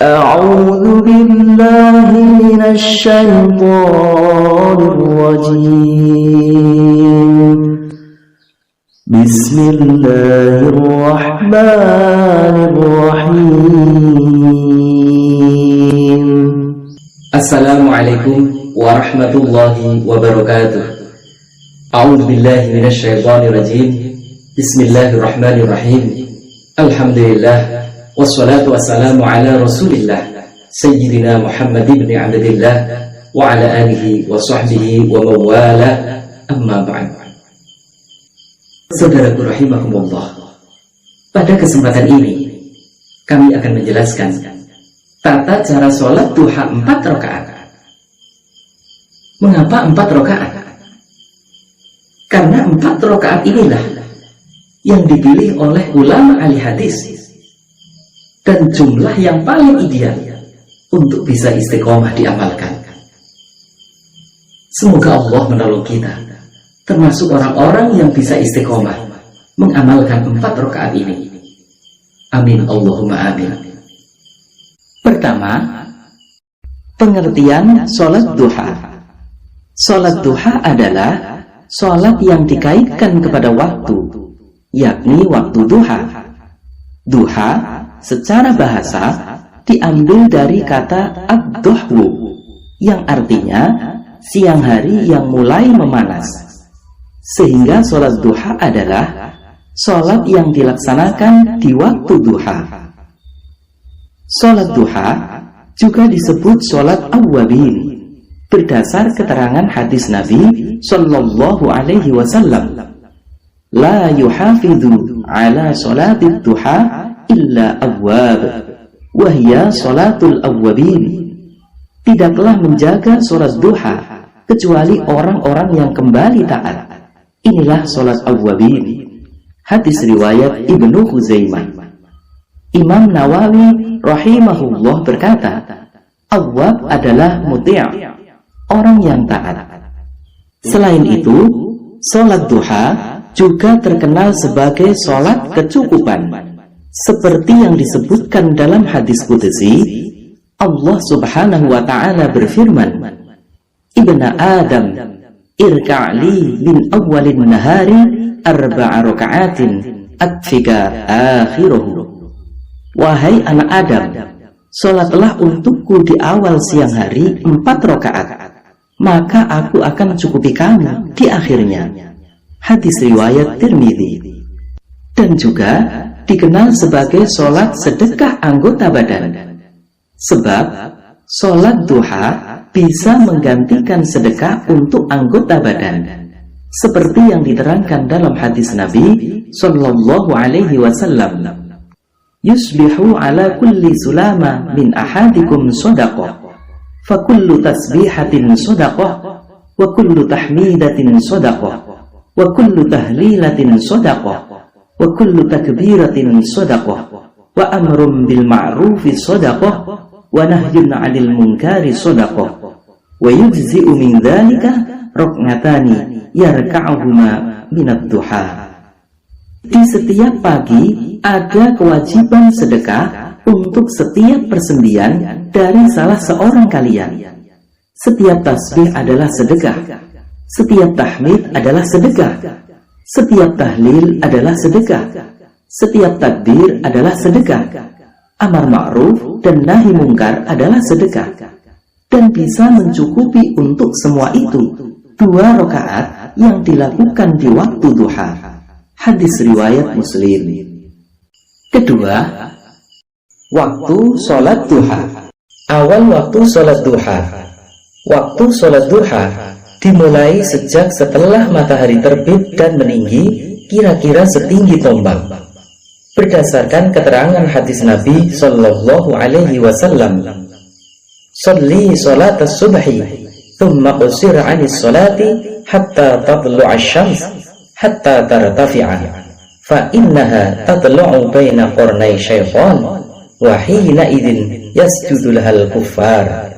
أعوذ بالله من الشيطان الرجيم بسم الله الرحمن الرحيم السلام عليكم ورحمة الله وبركاته. أعوذ بالله من الشيطان الرجيم بسم الله الرحمن الرحيم. الحمد لله والصلاة والسلام على رسول الله سيدنا محمد بن عبد الله وعلى آله وصحبه ومن والاه. أما بعد. Saudaraku rahimakumullah, pada kesempatan ini kami akan menjelaskan tata cara sholat duha 4 rakaat. Mengapa 4 rakaat? Karena 4 rakaat inilah yang dipilih oleh ulama ahli hadis dan jumlah yang paling ideal untuk bisa istiqomah diamalkan. Semoga Allah menolong kita termasuk orang-orang yang bisa istiqomah mengamalkan 4 rakaat ini. Amin Allahumma amin. Pertama, pengertian sholat duha. Sholat duha adalah sholat yang dikaitkan kepada waktu, yakni waktu duha. Duha secara bahasa diambil dari kata ad-duhwu, yang artinya siang hari yang mulai memanas. Sehingga sholat duha adalah sholat yang dilaksanakan di waktu duha. Sholat duha juga disebut sholat awwabin berdasar keterangan hadis Nabi Sallallahu Alaihi Wasallam, la yuhafidhu ala sholatid duha illa awwab wahya sholatul awwabin. Tidaklah menjaga sholat duha kecuali orang-orang yang kembali taat. Inilah sholat awwabin. Hadis riwayat Ibnu Khuzaimah. Imam Nawawi rahimahullah berkata, awwab adalah muti', orang yang taat. Selain itu, sholat duha juga terkenal sebagai sholat kecukupan, seperti yang disebutkan dalam hadis qudsi. Allah subhanahu wa ta'ala berfirman, Ibna Adam irka'li min awwalin nahari arba'a raka'atin akfika akhiruhu. Wahai anak Adam, sholatlah untukku di awal siang hari 4 rakaat, maka aku akan cukupi kamu di akhirnya. Hadis riwayat Tirmidzi. Dan juga dikenal sebagai sholat sedekah anggota badan, sebab sholat duha bisa menggantikan sedekah untuk anggota badan, seperti yang diterangkan dalam hadis Nabi Sallallahu Alaihi Wasallam, yusbihu ala kulli sulama min ahadikum sadaqah, fa kullu tasbihatin sadaqah, wa kullu tahmidatin sadaqah, wa kullu tahlilatin sadaqah, wa kullu takbiratin sadaqah, wa amrun bil ma'rufi sadaqah, wa nahyun 'anil munkari sadaqah, wa yujzi'u min dzalika rak'atani yarka'uhuma minad duha. Di setiap pagi ada kewajiban sedekah untuk setiap persendian dari salah seorang kalian. Setiap tasbih adalah sedekah, setiap tahmid adalah sedekah, setiap tahlil adalah sedekah, setiap takbir adalah sedekah, amar ma'ruf dan nahi mungkar adalah sedekah. Dan bisa mencukupi untuk semua itu 2 rakaat yang dilakukan di waktu duha. Hadis riwayat Muslim. Kedua, waktu sholat duha. Awal waktu sholat duha. Waktu sholat duha dimulai sejak setelah matahari terbit dan meninggi kira-kira setinggi tombak. Berdasarkan keterangan hadis Nabi Sallallahu Alaihi Wasallam, Salli sholat as-subhi thumma qusir 'anis sholati hatta tatlu'a asy-syams hatta tartafi'a fa innaha tatlu'u baina qarnay syaitan wa hina idzin yasjudu lahal kuffar.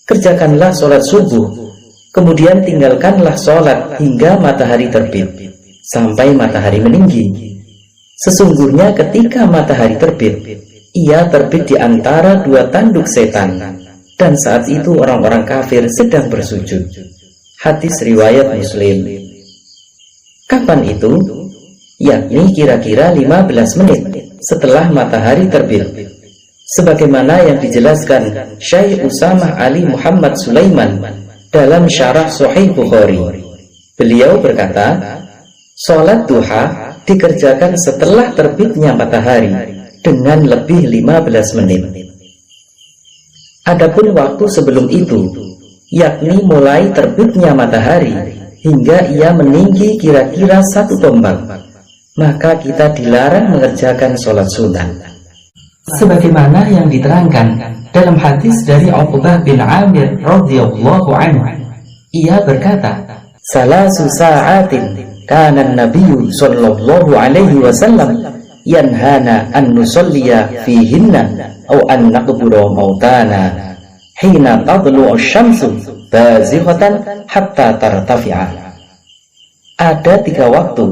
Kerjakanlah sholat subuh, kemudian tinggalkanlah sholat hingga matahari terbit sampai matahari meninggi. Sesungguhnya ketika matahari terbit, ia terbit di antara dua tanduk setan, dan saat itu orang-orang kafir sedang bersujud. Hadis riwayat Muslim. Kapan itu? Yakni kira-kira 15 menit setelah matahari terbit. Sebagaimana yang dijelaskan Syekh Usamah Ali Muhammad Sulaiman dalam syarah Sahih Bukhari. Beliau berkata, sholat duha dikerjakan setelah terbitnya matahari dengan lebih 15 menit. Adapun waktu sebelum itu, yakni mulai terbitnya matahari hingga ia meninggi kira-kira 1 tombak, maka kita dilarang mengerjakan sholat sunat. Sebagaimana yang diterangkan dalam hadis dari Uqbah bin Amir radhiyallahu anhu, ia berkata, "Salasu sa'atin kana an-nabiyyu sallallahu alaihi wasallam yanhana an nusalliya fihinna aw an naqbura mautana hina tadlu'u asy-syamsu bazighatan hatta tartafi'a." Ada 3 waktu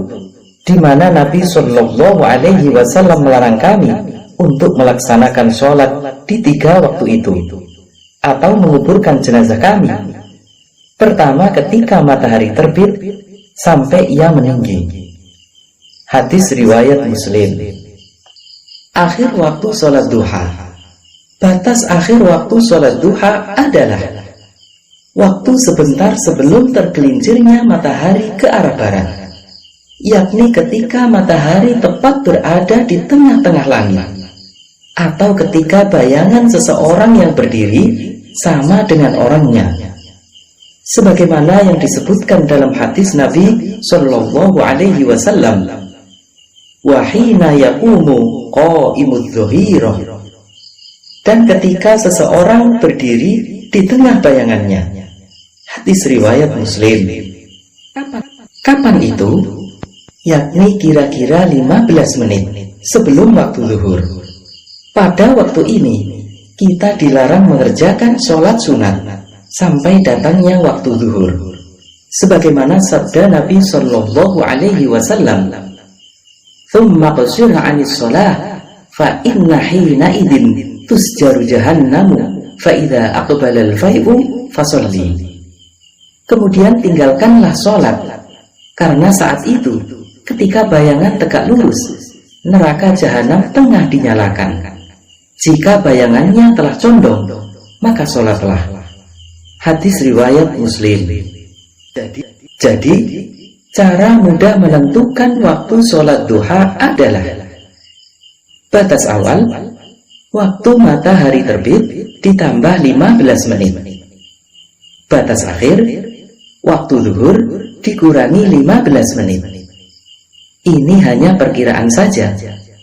di mana Nabi sallallahu alaihi wasallam melarang kami untuk melaksanakan sholat di 3 waktu itu atau menguburkan jenazah kami. Pertama, ketika matahari terbit sampai ia meninggi. Hadis riwayat Muslim. Akhir waktu sholat duha. Batas akhir waktu sholat duha adalah waktu sebentar sebelum tergelincirnya matahari ke arah barat, yakni ketika matahari tepat berada di tengah-tengah langit, atau ketika bayangan seseorang yang berdiri sama dengan orangnya, sebagaimana yang disebutkan dalam hadis Nabi sallallahu alaihi wasallam, wa hina yaqumu qa'imudz dzahirah, dan ketika seseorang berdiri di tengah bayangannya. Hadis riwayat Muslim. Kapan itu? Yakni kira-kira 15 menit sebelum waktu zuhur. Pada waktu ini, kita dilarang mengerjakan sholat sunat sampai datangnya waktu zuhur. Sebagaimana sabda Nabi sallallahu alaihi wasallam, "Tsumma qasir 'anis shalah fa inna hina idin tusjaru jahannamu fa idza aqbala al-fai'u fasalli." Kemudian tinggalkanlah sholat, karena saat itu ketika bayangan tegak lurus, neraka jahanam tengah dinyalakan. Jika bayangannya telah condong, maka sholatlah. Hadis riwayat Muslim. Jadi, cara mudah menentukan waktu sholat duha adalah: batas awal, waktu matahari terbit ditambah 15 menit. Batas akhir, waktu zuhur dikurangi 15 menit. Ini hanya perkiraan saja.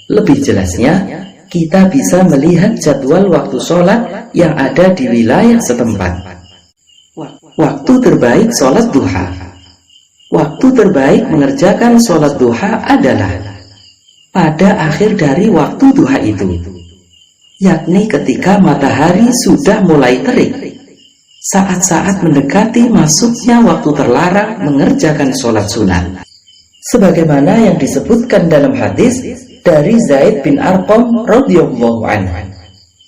Lebih jelasnya, kita bisa melihat jadwal waktu sholat yang ada di wilayah setempat. Waktu terbaik sholat duha. Waktu terbaik mengerjakan sholat duha adalah pada akhir dari waktu duha itu, yakni ketika matahari sudah mulai terik, saat-saat mendekati masuknya waktu terlarang mengerjakan sholat sunat. Sebagaimana yang disebutkan dalam hadis dari Zaid bin Arqam radhiyallahu anhu,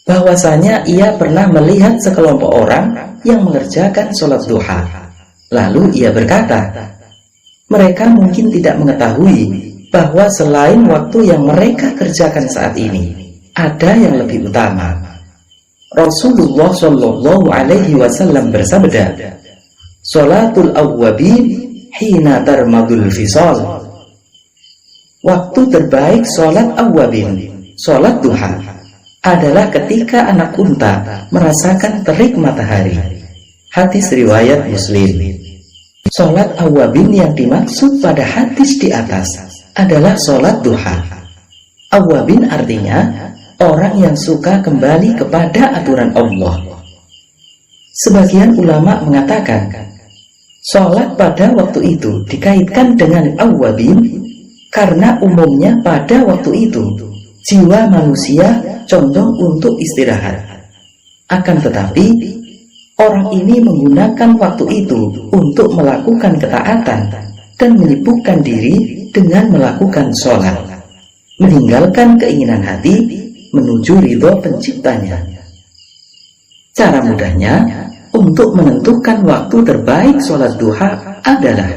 bahwasanya ia pernah melihat sekelompok orang yang mengerjakan sholat duha. Lalu ia berkata, mereka mungkin tidak mengetahui bahwa selain waktu yang mereka kerjakan saat ini, ada yang lebih utama. Rasulullah Shallallahu Alaihi Wasallam bersabda, "Sholatul awwabin hina tarmadul fisal." Waktu terbaik sholat awwabin, sholat duha, adalah ketika anak unta merasakan terik matahari. Hadis riwayat Muslim. Sholat awwabin yang dimaksud pada hadis di atas adalah sholat duha. Awwabin artinya orang yang suka kembali kepada aturan Allah. Sebagian ulama mengatakan sholat pada waktu itu dikaitkan dengan awwabin karena umumnya pada waktu itu jiwa manusia condong untuk istirahat. Akan tetapi orang ini menggunakan waktu itu untuk melakukan ketaatan dan menyibukkan diri dengan melakukan sholat, meninggalkan keinginan hati menuju ridho penciptanya. Cara mudahnya untuk menentukan waktu terbaik sholat duha adalah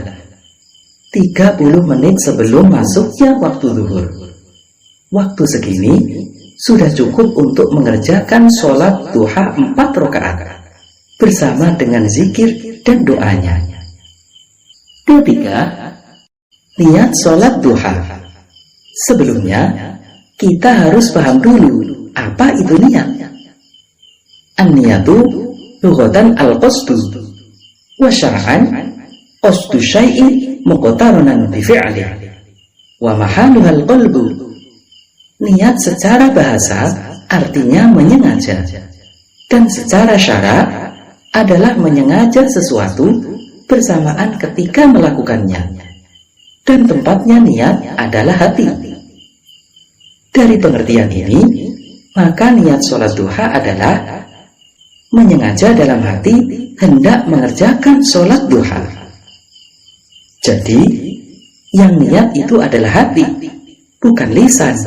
30 menit sebelum masuknya waktu zuhur. Waktu segini sudah cukup untuk mengerjakan sholat duha 4 rakaat bersama dengan zikir dan doanya. Ketiga, niat sholat duha. Sebelumnya, kita harus paham dulu apa itu niat. An-niyatu lughatan al-qasdu wa syar'an qasdu syai'in muqtaranan bi fi'lih wa mahaluhal qalbu. Niat secara bahasa artinya menyengaja, dan secara syara adalah menyengaja sesuatu bersamaan ketika melakukannya, dan tempatnya niat adalah hati. Dari pengertian ini, maka niat sholat duha adalah menyengaja dalam hati hendak mengerjakan sholat duha. Jadi, yang niat itu adalah hati, bukan lisan.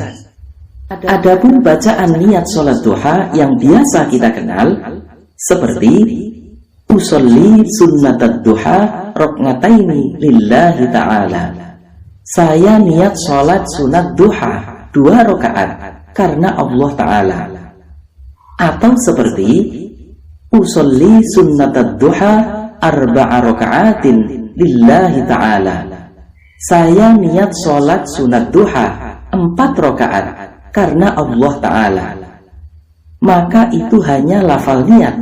Adapun bacaan niat sholat duha yang biasa kita kenal, seperti usolli sunnatad duha rok'ataini lillahi ta'ala. Saya niat sholat sunat duha 2 rakaat karena Allah Ta'ala. Atau seperti usolli sunnatad duha 4 rakaatin lillahi ta'ala. Saya niat sholat sunat duha 4 rakaat karena Allah Ta'ala. Maka itu hanya lafal niat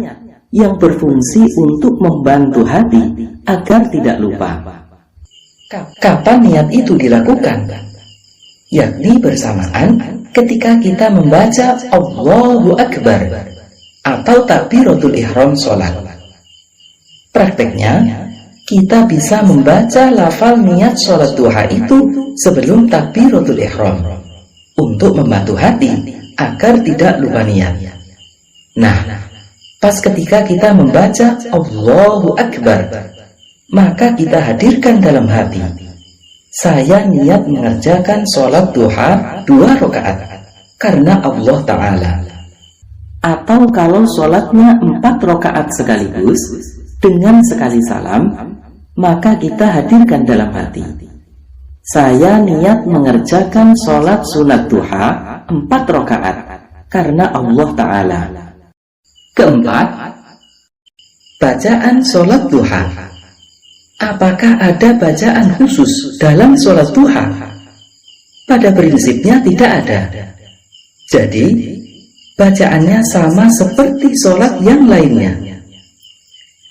yang berfungsi untuk membantu hati agar tidak lupa. Kapan niat itu dilakukan? Yakni bersamaan ketika kita membaca Allahu Akbar atau takbiratul ihram sholat. Prakteknya, kita bisa membaca lafal niat sholat duha itu sebelum takbiratul ihram untuk membantu hati agar tidak lupa niat. Nah, pas ketika kita membaca Allahu Akbar, maka kita hadirkan dalam hati, saya niat mengerjakan sholat duha 2 rakaat karena Allah Ta'ala. Atau kalau sholatnya 4 rakaat sekaligus dengan sekali salam, maka kita hadirkan dalam hati, saya niat mengerjakan sholat sunat duha 4 rakaat karena Allah Ta'ala. Keempat, bacaan sholat duha. Apakah ada bacaan khusus dalam sholat duha? Pada prinsipnya tidak ada. Jadi, bacaannya sama seperti sholat yang lainnya.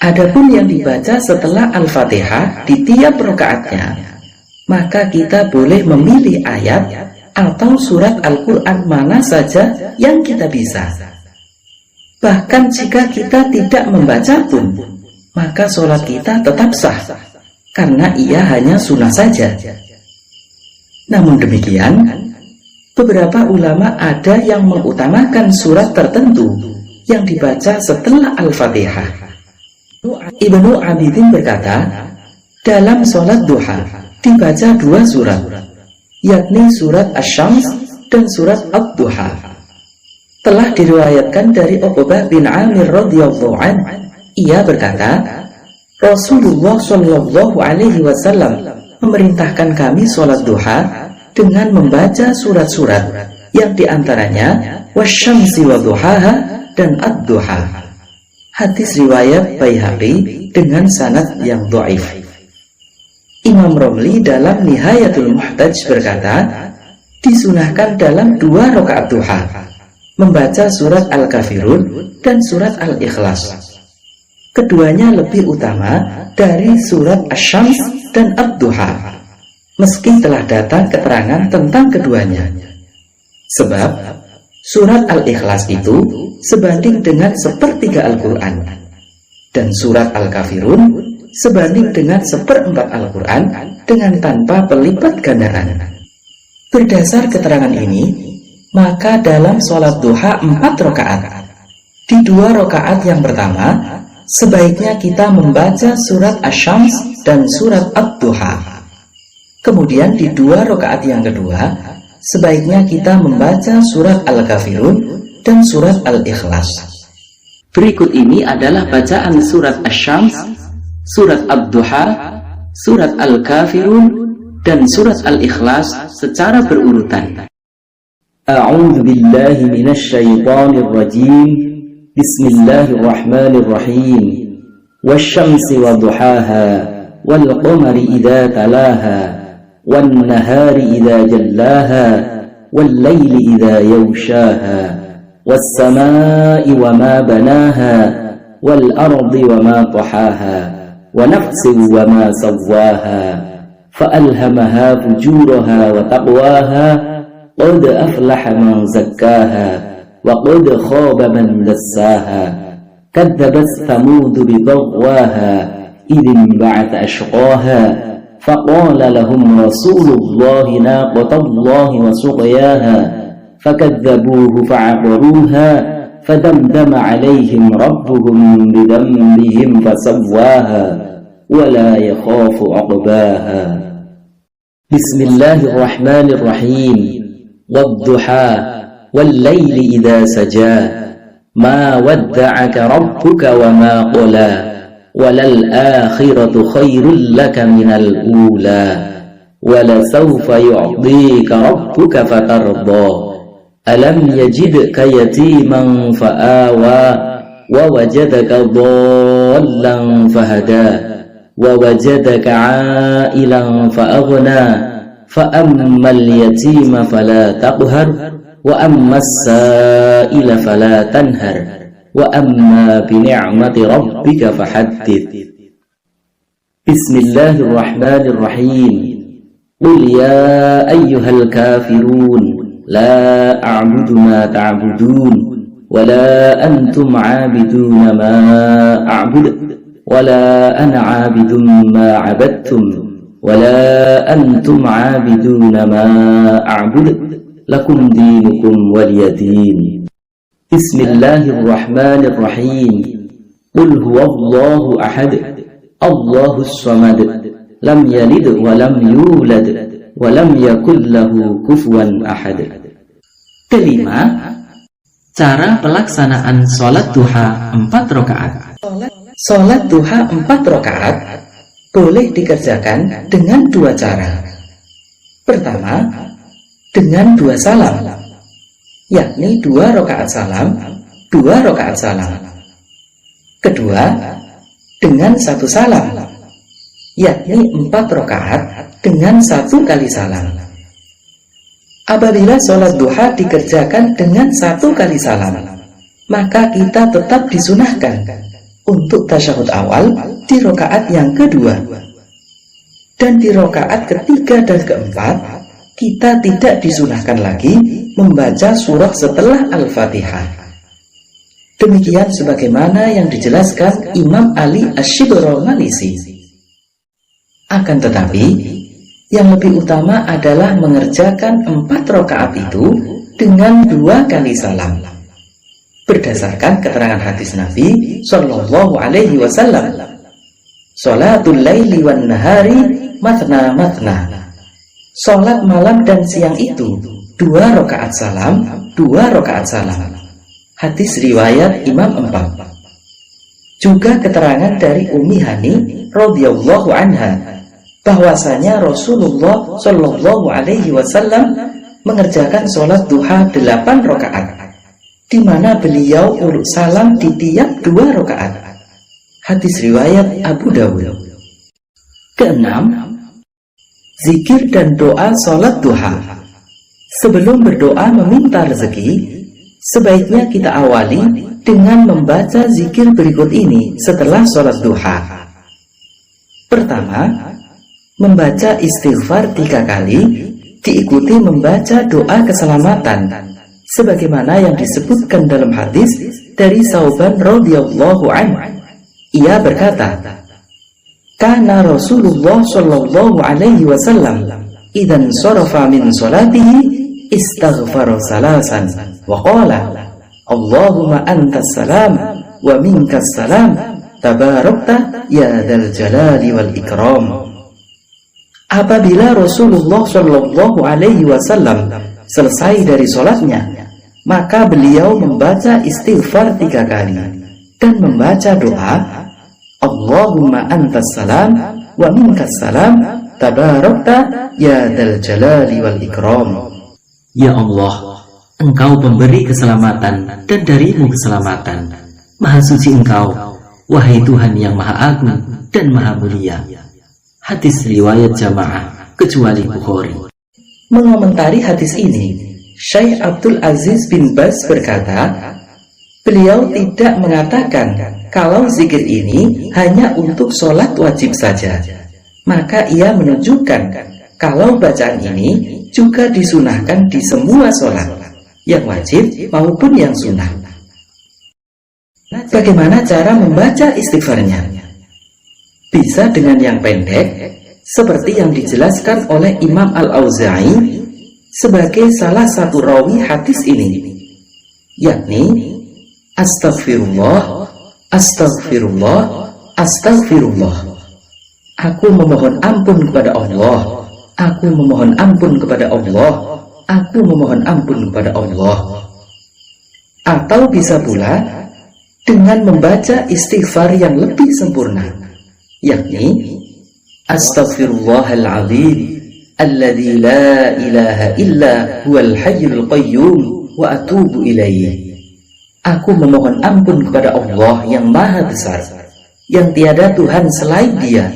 Adapun yang dibaca setelah Al-Fatihah di tiap rakaatnya, maka kita boleh memilih ayat atau surat Al-Quran mana saja yang kita bisa. Bahkan jika kita tidak membaca pun, maka sholat kita tetap sah, karena ia hanya sunnah saja. Namun demikian, beberapa ulama ada yang mengutamakan surat tertentu yang dibaca setelah Al-Fatihah. Ibnu Abidin berkata, dalam sholat duha dibaca 2 surat, yakni surat Asy-Syams dan surat Ad-Duha. Telah diriwayatkan dari Uqbah bin Amir radhiyallahu anhu, ia berkata, Rasulullah Shallallahu Alaihi Wasallam memerintahkan kami sholat duha dengan membaca surat-surat yang diantaranya wasyamsi wa duhaha dan ad-duha. Hadis riwayat Baihaqi dengan sanad yang dhaif. Imam Romli dalam Nihayatul Muhtaj berkata, disunahkan dalam 2 rakaat duha membaca surat Al-Kafirun dan surat Al-Ikhlas. Keduanya lebih utama dari surat Asy-Syams dan Ad-Duha, meski telah datang keterangan tentang keduanya. Sebab surat Al-Ikhlas itu sebanding dengan 1/3 Al-Quran, dan surat Al-Kafirun sebanding dengan 1/4 Al-Quran dengan tanpa pelipat gandaan. Berdasar keterangan ini, maka dalam sholat duha 4 rakaat, di 2 rakaat yang pertama, sebaiknya kita membaca surat Asy-Syams dan surat Ad-Duha. Kemudian di 2 rakaat yang kedua, sebaiknya kita membaca surat Al-Kafirun dan surat Al-Ikhlas. Berikut ini adalah bacaan surat Asy-Syams, surat Ad-Duha, surat Al-Kafirun, dan surat Al-Ikhlas secara berurutan. A'udzu billahi minasy syaithanir rajim. Bismillahirrahmanirrahim. Wasyamsi wadduhaha wal qamari idza talaha wan nahari idza jallaha wal laili idza yaghshaha was samaa'i wama banaha wal ardi wama tahaha wa nafsin wama sawwaha fa alhamaha fujuraha wa taqwaha qad aflaha man zakkaha wa qad khaba man dassaha kadzabat thamud bi dhawwaha idin ba'atha ashqaha faqala lahum rasulullahi naqatallahi wa suqyaha fakadzabuhu fa'aqaruha fadamdama 'alayhim rabbuhum bidhanbihim fasawwaha wa la yakhafu 'uqbaha. Bismillahirrahmanirrahim. Wadduha wal-laili idza saja ma wadda'aka rabbuka wa ma qala walal akhiratu khairul laka minal ula wala sawfa yu'tika rabbuka fatarda alam yajidka yatiman fa'awa wa wajadaka dhallan fahada wa wajadaka 'ailan fa'aghna فَأَمَّا الْيَتِيمَ فَلَا تَقْهَرْ وَأَمَّا السَّائِلَ فَلَا تَنْهَرْ وَأَمَّا بِنِعْمَةِ رَبِّكَ فَحَدِّثْ. Bismillahirrahmanirrahim. Qul ya ayyuhal kafirun la a'budu ma ta'budun wa la antum 'abiduna ma a'budu wa la ana 'abidun ma 'abadtum wala antum 'abiduna ma a'budu lakum dinukum waliyadin. Bismillahirrahmanirrahim. Qul huwallahu ahad Allahus samad lam yalid wa lam yulad wa lam yakul lahu kufuwan ahad. Kelima, cara pelaksanaan sholat duha 4 rakaat. Sholat duha 4 rakaat boleh dikerjakan dengan 2 cara. Pertama, dengan 2 salam, yakni 2 rakaat salam, 2 rakaat salam. Kedua, dengan 1 salam, yakni 4 rakaat dengan 1 kali salam. Apabila sholat duha dikerjakan dengan 1 kali salam, maka kita tetap disunahkan untuk tasyahud awal di rakaat yang kedua, dan di rakaat ketiga dan keempat kita tidak disunahkan lagi membaca surah setelah Al-Fatihah. Demikian sebagaimana yang dijelaskan Imam Ali Asy-Syibr-Malisi. Akan tetapi yang lebih utama adalah mengerjakan 4 rakaat itu dengan 2 kali salam, berdasarkan keterangan hadis Nabi Shallallahu Alaihi Wasallam, sholatul laili wan nahari matna matna. Sholat malam dan siang itu 2 rakaat salam, 2 rakaat salam. Hadis riwayat Imam 4. Juga keterangan dari Ummi Hani radhiyallahu anha bahwasanya Rasulullah Shallallahu Alaihi Wasallam mengerjakan sholat duha 8 rakaat, di mana beliau urut salam di tiap 2 rakaat. Hadis riwayat Abu Dawud. Keenam, zikir dan doa sholat duha. Sebelum berdoa meminta rezeki, sebaiknya kita awali dengan membaca zikir berikut ini setelah sholat duha. Pertama, membaca istighfar 3 kali, diikuti membaca doa keselamatan, sebagaimana yang disebutkan dalam hadis dari Sauban radhiyallahu anhu. Ia berkata, kana Rasulullah Shallallahu Alaihi Wasallam idzan sharafa min sholatihi istaghfara salasan wa qala Allahumma antas salam wa minkas salam tabarakta ya dzal jalali wal ikram. Apabila Rasulullah Shallallahu Alaihi Wasallam selesai dari sholatnya, maka beliau membaca istighfar 3 kali dan membaca doa, Allahumma antas salam wa minkas salam, tabarakta ya dzal jalali wal ikram. Ya Allah, Engkau pemberi keselamatan dan darimu keselamatan. Maha suci Engkau, wahai Tuhan yang maha agung dan maha mulia. Hadis riwayat jamaah kecuali Bukhari. Mengomentari hadis ini, Syekh Abdul Aziz bin Baz berkata, beliau tidak mengatakan kalau zikir ini hanya untuk sholat wajib saja. Maka ia menunjukkan kalau bacaan ini juga disunahkan di semua sholat, yang wajib maupun yang sunnah. Bagaimana cara membaca istighfarnya? Bisa dengan yang pendek, seperti yang dijelaskan oleh Imam Al-Auza'i sebagai salah satu rawi hadis ini, yakni Astaghfirullah, Astaghfirullah, Astaghfirullah. Aku memohon ampun kepada Allah, aku memohon ampun kepada Allah, aku memohon ampun kepada Allah. Atau bisa pula dengan membaca istighfar yang lebih sempurna, yakni Astaghfirullahaladzim alladzi la ilaha illa huwal hayyul qayyum wa atubu ilaih. Aku memohon ampun kepada Allah yang maha besar, yang tiada Tuhan selain Dia,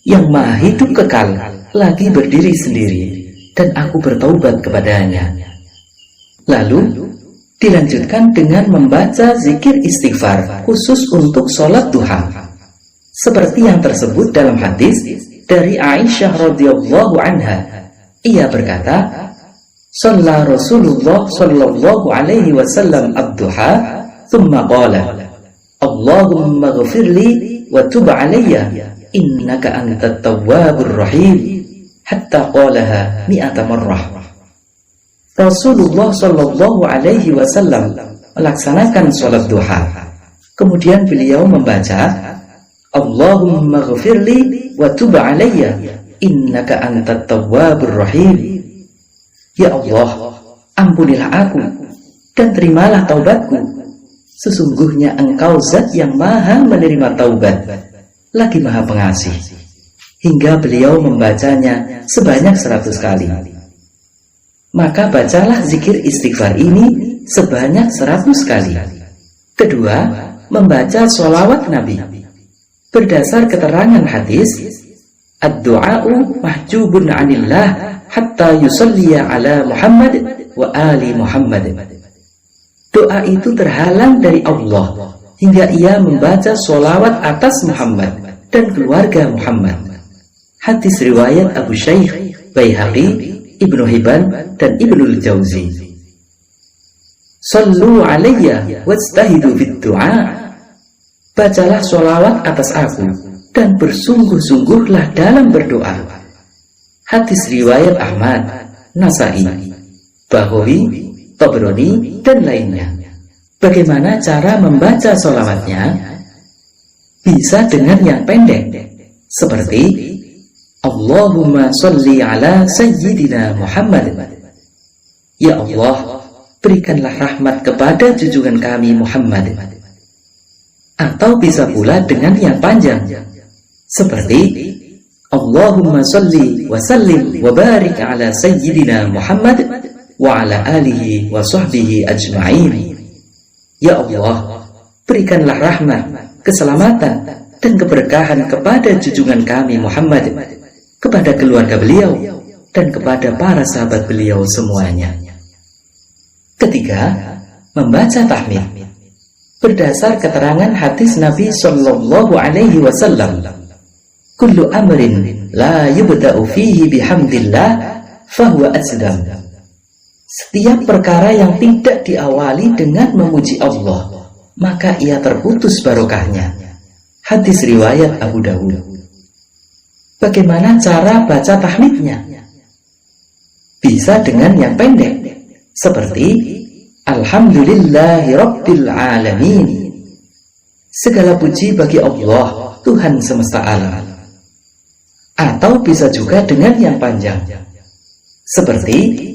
yang maha hidup kekal, lagi berdiri sendiri, dan aku bertaubat kepadanya. Lalu dilanjutkan dengan membaca zikir istighfar khusus untuk sholat duha, seperti yang tersebut dalam hadis dari Aisyah radhiyallahu anha. Ia berkata, Shalla Rasulullah sallallahu alaihi wasallam ad-duha, thumma qala, Allahumma ghafirli wa tub alayya, innaka antat tawwabur rahim, hatta qalaha 100 marrah. Rasulullah sallallahu alaihi wasallam melaksanakan sholat duha. Kemudian beliau membaca, Allahumma ghafirli wa tub alayya, innaka antat tawwabur rahim. Ya Allah, ampunilah aku dan terimalah taubatku. Sesungguhnya Engkau zat yang maha menerima taubat, lagi maha pengasih. Hingga beliau membacanya sebanyak 100 kali. Maka bacalah zikir istighfar ini sebanyak 100 kali. Kedua, membaca sholawat Nabi. Berdasar keterangan hadis, ad-du'a'u mahjubun 'anillah hatta yusalliya ala Muhammad wa ali Muhammad. Doa itu terhalang dari Allah hingga ia membaca sholawat atas Muhammad dan keluarga Muhammad. Hadis riwayat Abu Shaykh, Baihaqi, Ibnu Hibban, dan Ibnul Jauzi. Sallu alayya wajtahidu fid du'a. Bacalah sholawat atas aku dan bersungguh-sungguhlah dalam berdoa. Hadis riwayat Ahmad, Nasa'i, Bahawi, Tabrani, dan lainnya. Bagaimana cara membaca sholawatnya? Bisa dengan yang pendek, seperti Allahumma sholli ala sayyidina Muhammad. Ya Allah, berikanlah rahmat kepada junjungan kami Muhammad. Atau bisa pula dengan yang panjang, seperti Allahumma sholli wa sallim wa barik ala sayyidina Muhammad wa ala alihi wa sahbihi ajma'in. Ya Allah, berikanlah rahmat, keselamatan, dan keberkahan kepada junjungan kami Muhammad, kepada keluarga beliau, dan kepada para sahabat beliau semuanya. Ketiga, membaca tahmid. Berdasar keterangan hadis Nabi sallallahu alaihi wasallam, kullu amrin la yubda'u fihi bihamdillah fahuwa ajdam. Setiap perkara yang tidak diawali dengan memuji Allah, maka ia terputus barokahnya. Hadis riwayat Abu Dawud. Bagaimana cara baca tahmidnya? Bisa dengan yang pendek, seperti Alhamdulillahi Rabbil Alamin. Segala puji bagi Allah, Tuhan semesta alam. Atau bisa juga dengan yang panjang, seperti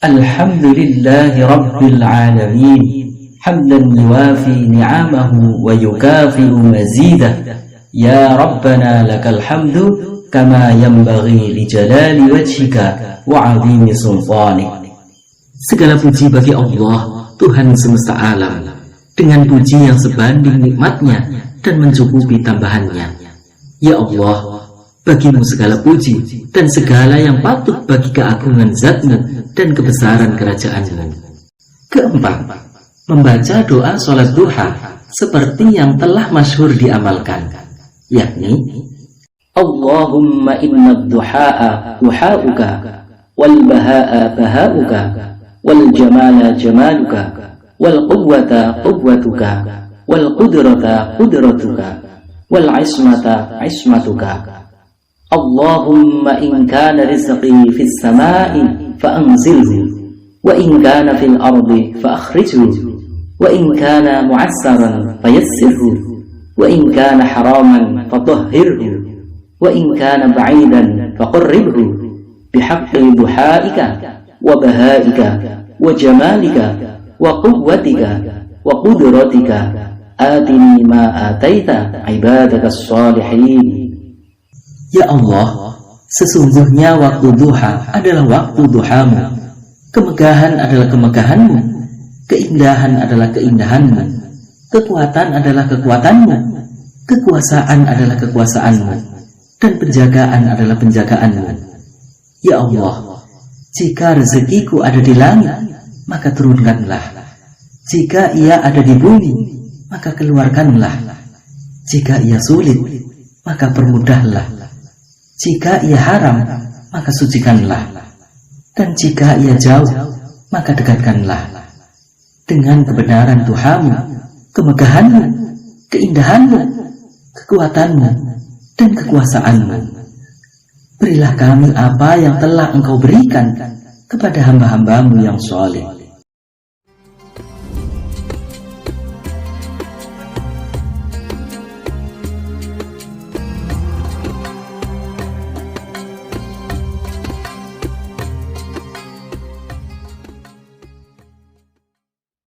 Alhamdulillahi Rabbil Alamin, hamdan yuwafi ni'amahu wa yukafi'u mazidah. Ya Rabbana lakal hamdu kama yanbaghi li jalali wajhika wa 'azimi sultanik. Segala puji bagi Allah, Tuhan semesta alam, dengan puji yang sebanding nikmatnya dan mencukupi tambahannya. Ya Allah, bagimu segala puji dan segala yang patut bagi keagungan zatmu dan kebesaran kerajaanmu. Keempat, membaca doa sholat duha seperti yang telah masyhur diamalkan, yakni Allahumma inna duha'a duha'uka, wal baha'a baha'uka, wal jamala jamaluka, wal quwwata quwwatuka, wal qudrata qudratuka, wal ismata ismatuka. Allahumma in kana rizqi fis sama'i fa anzilhu, wa in kana fil ardi fa akhrijhu, wa in kana mu'assaran fayassirhu, wa in kana haraman fatahhirhu, wa in kana ba'idan faqarribhu, bihaqqi duhaika wa bahaika wa jamalika wa quwwatika wa qudratika, atini ma ataita ibadaka salihin. Ya Allah, sesungguhnya waktu duha adalah waktu duhamu, kemegahan adalah kemegahanmu, keindahan adalah keindahanmu, kekuatan adalah kekuatanmu, kekuasaan adalah kekuasaanmu, dan penjagaan adalah penjagaanmu. Ya Allah, jika rezekiku ada di langit, maka turunkanlah. Jika ia ada di bumi, maka keluarkanlah. Jika ia sulit, maka permudahlah. Jika ia haram, maka sucikanlah. Dan jika ia jauh, maka dekatkanlah. Dengan kebenaran duhamu, kemegahanmu, keindahanmu, kekuatanmu, dan kekuasaanmu, berilah kami apa yang telah Engkau berikan kepada hamba-hambamu yang soleh.